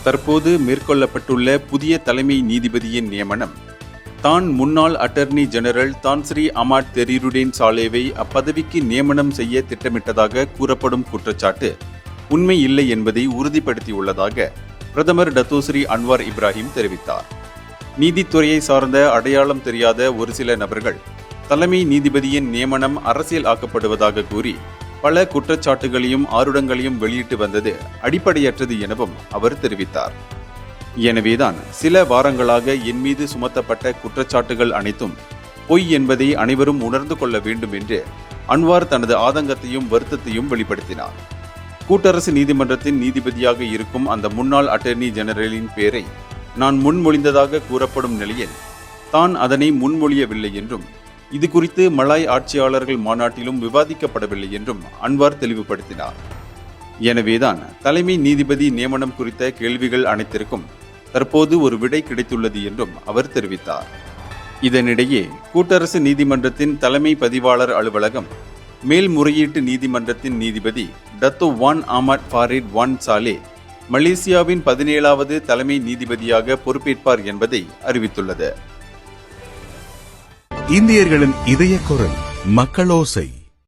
தற்போது மேற்கொள்ளப்பட்டுள்ள புதிய தலைமை நீதிபதியின் நியமனம் தான் முன்னாள் அட்டர்னி ஜெனரல் தான்ஸ்ரீ அமாட் தெரிருடேன் சாலேவை அப்பதவிக்கு நியமனம் செய்ய திட்டமிட்டதாக கூறப்படும் குற்றச்சாட்டு உண்மை இல்லை என்பதை உறுதிப்படுத்தியுள்ளதாக பிரதமர் டத்தோஸ்ரீ அன்வார் இப்ராஹிம் தெரிவித்தார். நீதித்துறையை சார்ந்த அடையாளம் தெரியாத ஒரு சில நபர்கள் தலைமை நீதிபதியின் நியமனம் அரசியல் ஆக்கப்படுவதாக கூறி பல குற்றச்சாட்டுகளையும் ஆருடங்களையும் வெளியிட்டு வந்தது அடிப்படையற்றது எனவும் அவர் தெரிவித்தார். எனவேதான் சில வாரங்களாக என் மீது சுமத்தப்பட்ட குற்றச்சாட்டுகள் அனைத்தும் பொய் என்பதை அனைவரும் உணர்ந்து கொள்ள வேண்டும் என்று அன்வார் தனது ஆதங்கத்தையும் வருத்தத்தையும் வெளிப்படுத்தினார். கூட்டரசு நீதிமன்றத்தின் நீதிபதியாக இருக்கும் அந்த முன்னாள் அட்டர்னி ஜெனரலின் பெயரை நான் முன்மொழிந்ததாக கூறப்படும் நிலையில் தான் அதனை முன்மொழியவில்லை என்றும் இது குறித்து மலாய் ஆட்சியாளர்கள் மாநாட்டிலும் விவாதிக்கப்படவில்லை என்றும் அன்வார் தெளிவுபடுத்தினார். எனவேதான் தலைமை நீதிபதி நியமனம் குறித்த கேள்விகள் அனைத்திற்கும் தற்போது ஒரு விடை கிடைத்துள்ளது என்றும் அவர் தெரிவித்தார். இதனிடையே கூட்டரசு நீதிமன்றத்தின் தலைமை பதிவாளர் அலுவலகம் மேல்முறையீட்டு நீதிமன்றத்தின் நீதிபதி டத்தோ வான் அமாட் ஃபாரிட் வான் சாலே மலேசியாவின் 17வது தலைமை நீதிபதியாக பொறுப்பேற்பார் என்பதை அறிவித்துள்ளது. இந்தியர்களின் இதய குரல் மக்களோசை.